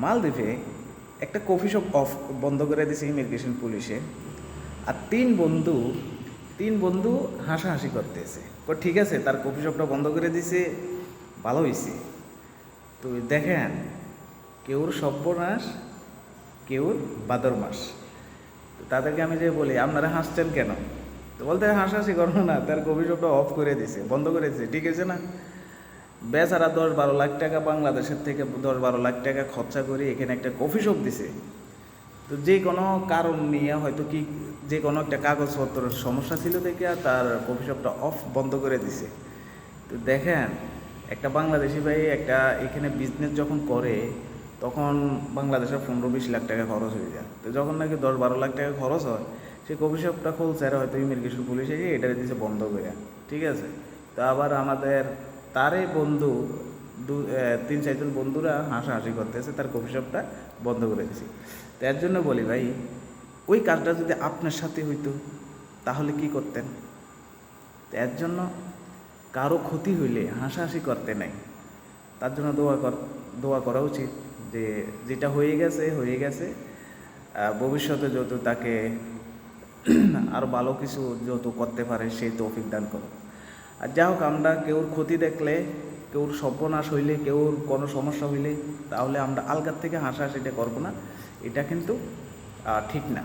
মালদ্বীপে একটা coffee shop বন্ধ করে দিয়েছে ইমিগ্রেশন পুলিশে। আর তিন বন্ধু হাসাহাসি করতেছে, ঠিক আছে তার কফি শপটা বন্ধ করে দিছে, ভালো হয়েছে। তো দেখেন, কেউর সর্বনাশ, কেউর বাদর মাস। তো তাদেরকে আমি যে বলি আপনারা হাসছেন কেন, তো বলতে হাসাহাসি করবো না, তার কফি শপটা অফ করে দিছে, বন্ধ করে দিছে, ঠিক আছে না। বেচারা 10-12 লাখ টাকা বাংলাদেশের থেকে 10-12 লাখ টাকা খরচা করে এখানে একটা কফি শপ দিছে। তো যে কোনো কারণ নিয়ে হয়তো কি যে কোনো একটা কাগজপত্রের সমস্যা ছিল দেখে তার কফি শপটা বন্ধ করে দিছে। তো দেখেন, একটা বাংলাদেশি ভাই একটা এখানে বিজনেস যখন করে তখন বাংলাদেশের 15-20 লাখ টাকা খরচ হয়ে যায়। তো যখন নাকি 10-12 লাখ টাকা খরচ হয়, সেই কফি শপটা খুলছে আর হয়তো ইমিগ্রেশন পুলিশ এসে এটা দিয়েছে বন্ধ করে, ঠিক আছে। তো আবার আমাদের তারই বন্ধু 3-4 জন বন্ধুরা হাসাহাসি করতেছে, তার কফি শপটা বন্ধ করে দিয়েছে। তো এর জন্য বলি ভাই, ওই কাজটা যদি আপনার সাথে হইতো তাহলে কি করতেন? এর জন্য কারো ক্ষতি হইলে হাসাহাসি করতে নাই, তার জন্য দোয়া করা উচিত যে যেটা হয়ে গেছে, ভবিষ্যতে যত তাকে আরও ভালো কিছু যত করতে পারে সেই তৌফিক দান করো। আর যা হোক, আমরা কেউর ক্ষতি দেখলে, কেউর সর্বনাশ হইলে, কেউর কোনো সমস্যা হইলে, তাহলে আমরা আলগার থেকে হাসাহাসিটা করবো না, এটা কিন্তু ঠিক না।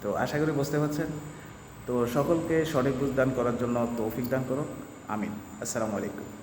তো আশা করি বুঝতে পারছেন। তো সকলকে সঠিক বুঝ দান করার জন্য তৌফিক দান করো, আমিন। আসসালামু আলাইকুম।